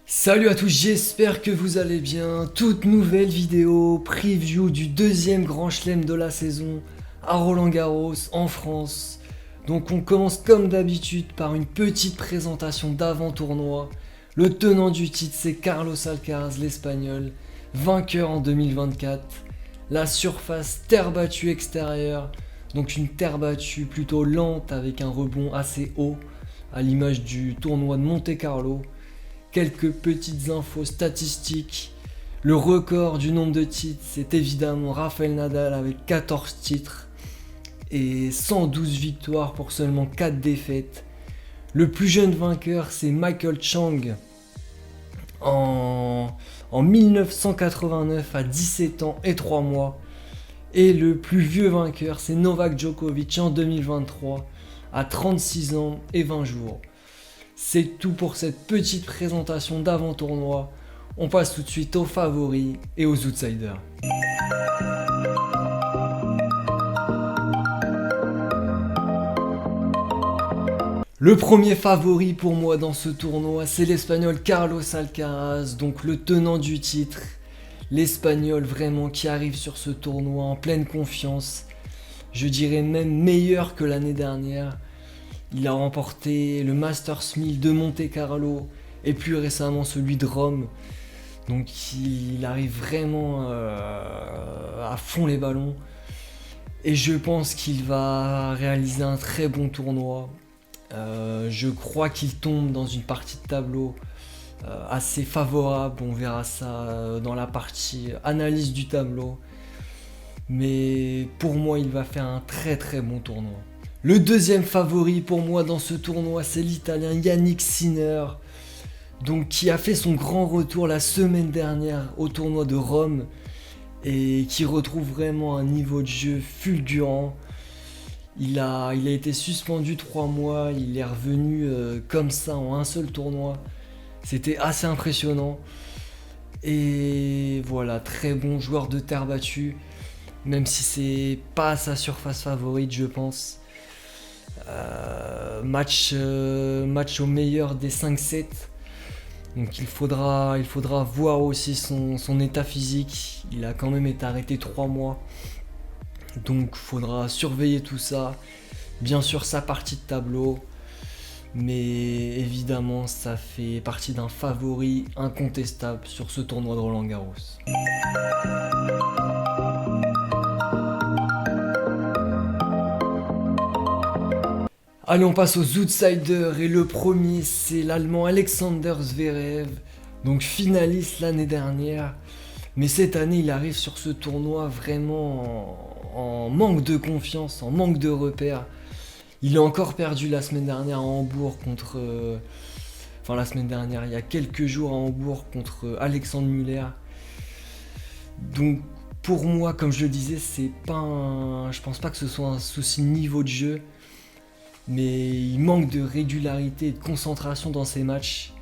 Salut à tous, j'espère que vous allez bien. Toute nouvelle vidéo, preview du deuxième grand chelem de la saison à Roland-Garros en France. Donc on commence comme d'habitude par une petite présentation d'avant-tournoi. Le tenant du titre c'est Carlos Alcaraz, l'Espagnol, vainqueur en 2024. La surface terre battue extérieure, donc une terre battue plutôt lente avec un rebond assez haut, à l'image du tournoi de Monte-Carlo. Quelques petites infos statistiques. Le record du nombre de titres, c'est évidemment Rafael Nadal avec 14 titres et 112 victoires pour seulement 4 défaites. Le plus jeune vainqueur, c'est Michael Chang en 1989 à 17 ans et 3 mois. Et le plus vieux vainqueur, c'est Novak Djokovic en 2023 à 36 ans et 20 jours. C'est tout pour cette petite présentation d'avant-tournoi. On passe tout de suite aux favoris et aux outsiders. Le premier favori pour moi dans ce tournoi, c'est l'Espagnol Carlos Alcaraz, donc le tenant du titre. L'Espagnol vraiment qui arrive sur ce tournoi en pleine confiance. Je dirais même meilleur que l'année dernière. Il a remporté le Masters 1000 de Monte-Carlo et plus récemment celui de Rome. Donc il arrive vraiment à fond les ballons. Et je pense qu'il va réaliser un très bon tournoi. Je crois qu'il tombe dans une partie de tableau assez favorable. On verra ça dans la partie analyse du tableau. Mais pour moi, il va faire un très très bon tournoi. Le deuxième favori pour moi dans ce tournoi, c'est l'Italien Yannick Sinner, donc qui a fait son grand retour la semaine dernière au tournoi de Rome et qui retrouve vraiment un niveau de jeu fulgurant. Il a été suspendu 3 mois, il est revenu comme ça en un seul tournoi. C'était assez impressionnant. Et voilà, très bon joueur de terre battue, même si c'est pas sa surface favorite, je pense. Match au meilleur des 5-7. Donc il faudra voir aussi son état physique. Il a quand même été arrêté 3 mois. Donc il faudra surveiller tout ça. Bien sûr sa partie de tableau. Mais évidemment ça fait partie d'un favori incontestable sur ce tournoi de Roland-Garros. Allez, on passe aux outsiders et le premier c'est l'Allemand Alexander Zverev, donc finaliste l'année dernière, mais cette année il arrive sur ce tournoi vraiment en manque de confiance, en manque de repères. Il a encore perdu la semaine dernière à Hambourg il y a quelques jours à Hambourg contre Alexandre Müller. Donc pour moi, comme je le disais, je pense pas que ce soit un souci de niveau de jeu. Mais il manque de régularité et de concentration dans ses matchs.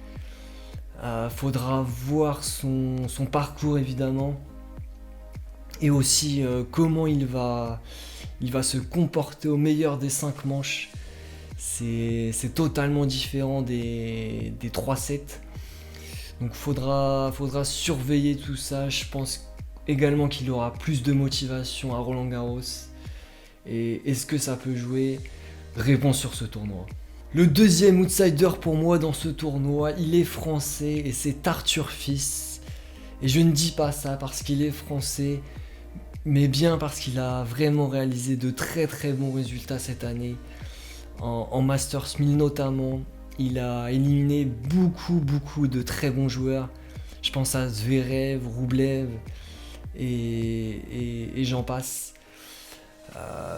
Faudra voir son parcours évidemment. Et aussi comment il va se comporter au meilleur des 5 manches. C'est totalement différent des 3-7. Donc faudra surveiller tout ça. Je pense également qu'il aura plus de motivation à Roland-Garros. Et est-ce que ça peut jouer ? Réponse sur ce tournoi. Le deuxième outsider pour moi dans ce tournoi, il est français et c'est Arthur Fils. Et je ne dis pas ça parce qu'il est français, mais bien parce qu'il a vraiment réalisé de très très bons résultats cette année. En Masters 1000 notamment, il a éliminé beaucoup de très bons joueurs. Je pense à Zverev, Rublev et j'en passe.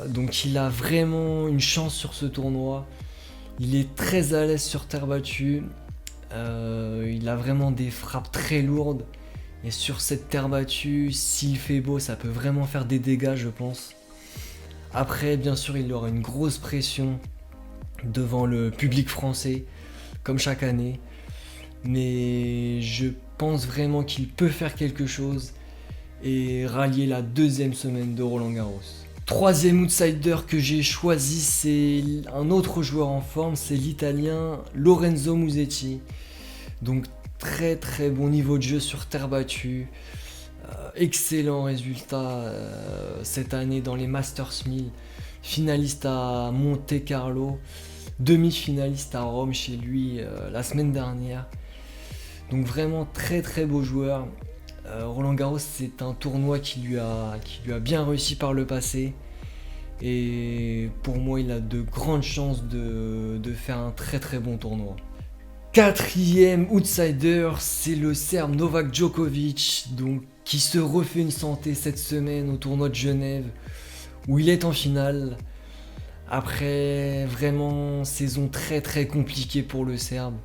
Donc il a vraiment une chance sur ce tournoi. Il est très à l'aise sur terre battue. Il a vraiment des frappes très lourdes. Et sur cette terre battue, s'il fait beau, ça peut vraiment faire des dégâts, je pense. Après, bien sûr, il aura une grosse pression devant le public français, comme chaque année. Mais je pense vraiment qu'il peut faire quelque chose et rallier la deuxième semaine de Roland-Garros. Troisième outsider que j'ai choisi, c'est un autre joueur en forme, c'est l'Italien Lorenzo Musetti. Donc très très bon niveau de jeu sur terre battue. Excellent résultat cette année dans les Masters 1000. Finaliste à Monte Carlo, demi-finaliste à Rome chez lui la semaine dernière. Donc vraiment très très beau joueur. Roland Garros, c'est un tournoi qui lui a bien réussi par le passé. Et pour moi, il a de grandes chances de faire un très très bon tournoi. Quatrième outsider, c'est le Serbe Novak Djokovic, donc, qui se refait une santé cette semaine au tournoi de Genève, où il est en finale. Après vraiment saison très très compliquée pour le Serbe.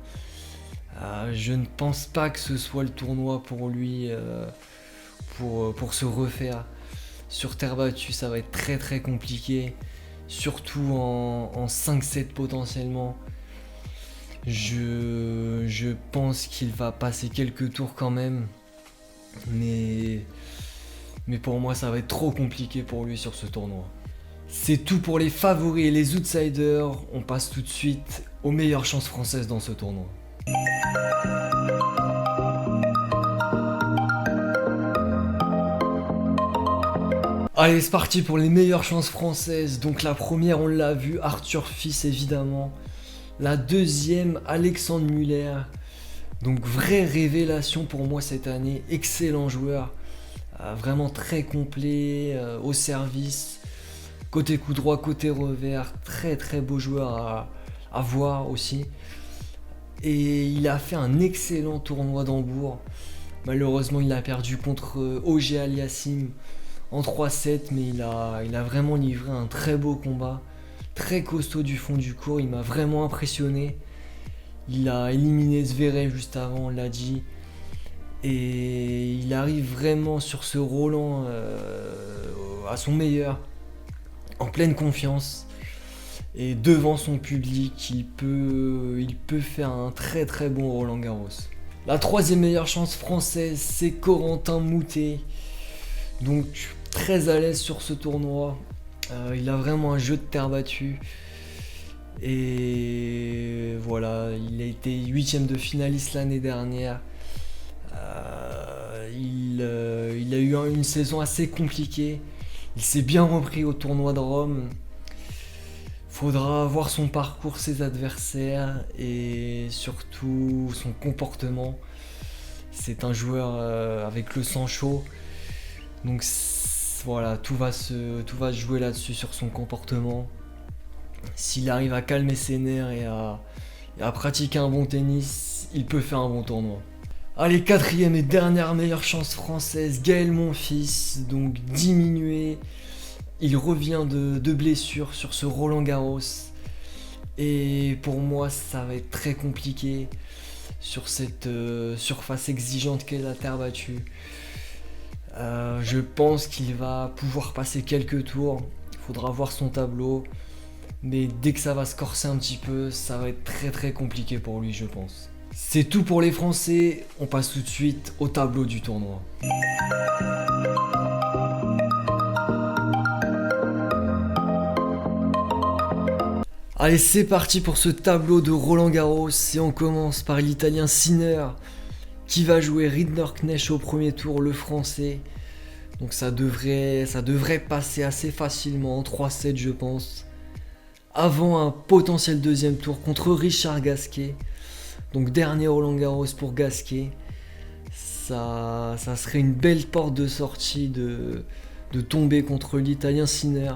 Je ne pense pas que ce soit le tournoi pour lui pour se refaire. Sur terre battue, ça va être très très compliqué, surtout en 5-7 potentiellement. Je pense qu'il va passer quelques tours quand même, mais pour moi ça va être trop compliqué pour lui sur ce tournoi. C'est tout pour les favoris et les outsiders, on passe tout de suite aux meilleures chances françaises dans ce tournoi. Allez, c'est parti pour les meilleures chances françaises. Donc la première, on l'a vu, Arthur Fils évidemment. La deuxième, Alexandre Muller. Donc vraie révélation pour moi cette année, excellent joueur, vraiment très complet au service, côté coup droit, côté revers, très très beau joueur à voir aussi. Et il a fait un excellent tournoi d'Hambourg. Malheureusement, il a perdu contre Auger Aliassime en 3-7, mais il a vraiment livré un très beau combat, très costaud du fond du court, il m'a vraiment impressionné. Il a éliminé Zverev juste avant, on l'a dit. Et il arrive vraiment sur ce Roland à son meilleur, en pleine confiance. Et devant son public, il peut faire un très très bon Roland Garros. La troisième meilleure chance française, c'est Corentin Moutet. Donc très à l'aise sur ce tournoi. Il a vraiment un jeu de terre battue. Et voilà, il a été 8ème de finaliste l'année dernière. Il a eu une saison assez compliquée. Il s'est bien repris au tournoi de Rome. Faudra voir son parcours, ses adversaires et surtout son comportement. C'est un joueur avec le sang chaud. Donc voilà, tout va se jouer là-dessus, sur son comportement. S'il arrive à calmer ses nerfs et à pratiquer un bon tennis, il peut faire un bon tournoi. Allez, quatrième et dernière meilleure chance française, Gaël Monfils, donc diminué. Il revient de blessure sur ce Roland Garros. Et pour moi, ça va être très compliqué sur cette surface exigeante qu'est la terre battue. Je pense qu'il va pouvoir passer quelques tours. Il faudra voir son tableau. Mais dès que ça va se corser un petit peu, ça va être très très compliqué pour lui, je pense. C'est tout pour les Français. On passe tout de suite au tableau du tournoi. Allez, c'est parti pour ce tableau de Roland Garros. Et on commence par l'Italien Sinner, qui va jouer Rinderknecht au premier tour, le Français. Donc ça devrait passer assez facilement en 3-7, je pense. Avant un potentiel deuxième tour contre Richard Gasquet. Donc dernier Roland Garros pour Gasquet. Ça serait une belle porte de sortie de tomber contre l'Italien Sinner.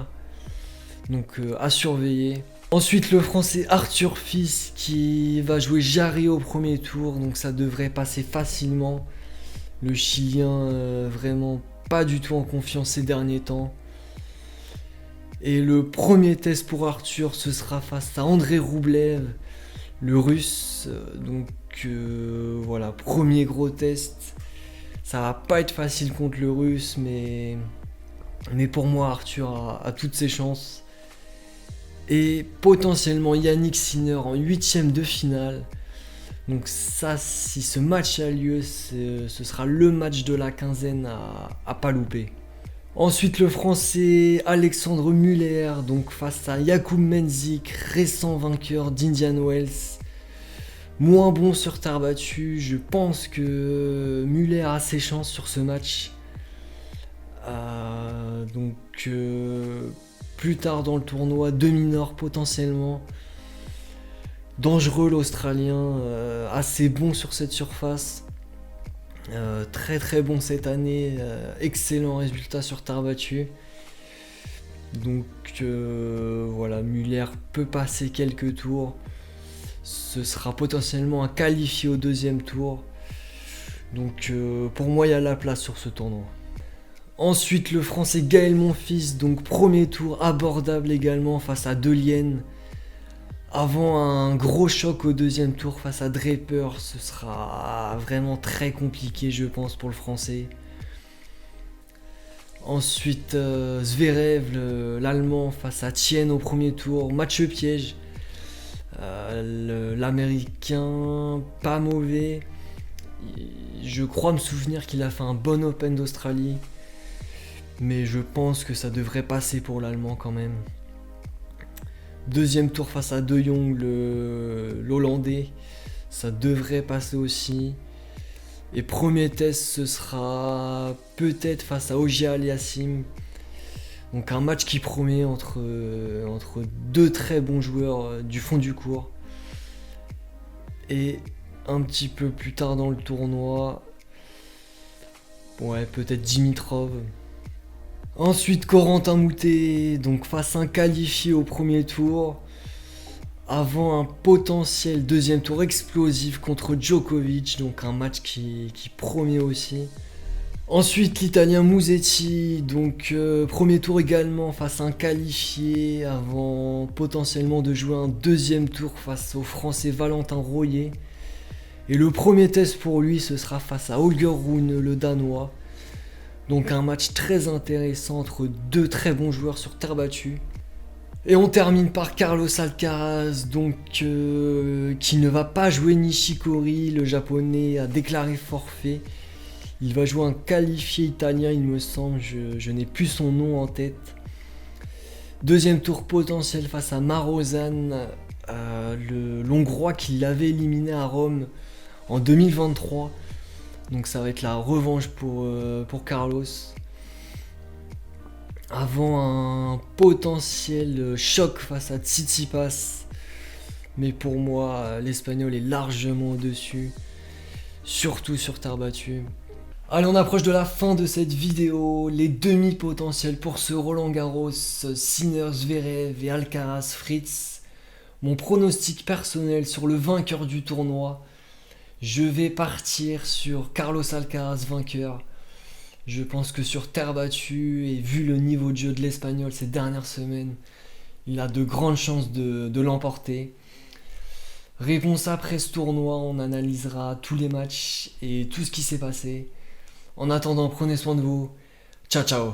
Donc à surveiller. Ensuite le Français Arthur Fils qui va jouer Jarry au premier tour. Donc ça devrait passer facilement. Le Chilien vraiment pas du tout en confiance ces derniers temps. Et le premier test pour Arthur, ce sera face à Andrei Roublev, le Russe. Donc voilà, premier gros test. Ça va pas être facile contre le Russe, mais pour moi Arthur a toutes ses chances. Et potentiellement Yannick Sinner en 8ème de finale. Donc ça, si ce match a lieu, ce sera le match de la quinzaine à pas louper. Ensuite le Français Alexandre Muller, donc face à Jakub Mensik, récent vainqueur d'Indian Wells. Moins bon sur terre battue, je pense que Muller a ses chances sur ce match. Donc plus tard dans le tournoi, demi-nord potentiellement. Dangereux l'Australien, assez bon sur cette surface. Très très bon cette année, excellent résultat sur terre battue. Donc voilà, Muller peut passer quelques tours. Ce sera potentiellement un qualifié au deuxième tour. Donc pour moi, il y a la place sur ce tournoi. Ensuite, le français Gaël Monfils, donc premier tour abordable également face à Delienne. Avant un gros choc au deuxième tour face à Draper, ce sera vraiment très compliqué, je pense, pour le français. Ensuite, Zverev, l'allemand, face à Tien au premier tour. Match piège. L'américain, pas mauvais. Je crois me souvenir qu'il a fait un bon Open d'Australie. Mais je pense que ça devrait passer pour l'allemand quand même. Deuxième tour face à De Jong, l'hollandais. Ça devrait passer aussi. Et premier test, ce sera peut-être face à Auger Aliassime. Donc un match qui promet entre deux très bons joueurs du fond du court. Et un petit peu plus tard dans le tournoi, ouais, peut-être Dimitrov. Ensuite, Corentin Moutet, donc face à un qualifié au premier tour, avant un potentiel deuxième tour explosif contre Djokovic, donc un match qui promet aussi. Ensuite, l'Italien Musetti, donc premier tour également face à un qualifié, avant potentiellement de jouer un deuxième tour face au Français Valentin Royer. Et le premier test pour lui, ce sera face à Holger Rune, le Danois. Donc un match très intéressant entre deux très bons joueurs sur terre battue. Et on termine par Carlos Alcaraz, donc qui ne va pas jouer Nishikori, le japonais a déclaré forfait. Il va jouer un qualifié italien, il me semble, je n'ai plus son nom en tête. Deuxième tour potentiel face à Marozan, l'Hongrois qui l'avait éliminé à Rome en 2023. Donc ça va être la revanche pour Carlos. Avant un potentiel choc face à Tsitsipas. Mais pour moi, l'Espagnol est largement au-dessus. Surtout sur terre battue. Allez, on approche de la fin de cette vidéo. Les demi-potentiels pour ce Roland Garros. Sinner, Zverev et Alcaraz, Fritz. Mon pronostic personnel sur le vainqueur du tournoi. Je vais partir sur Carlos Alcaraz vainqueur. Je pense que sur terre battue, et vu le niveau de jeu de l'Espagnol ces dernières semaines, il a de grandes chances de l'emporter. Réponse après ce tournoi, on analysera tous les matchs et tout ce qui s'est passé. En attendant, prenez soin de vous. Ciao ciao.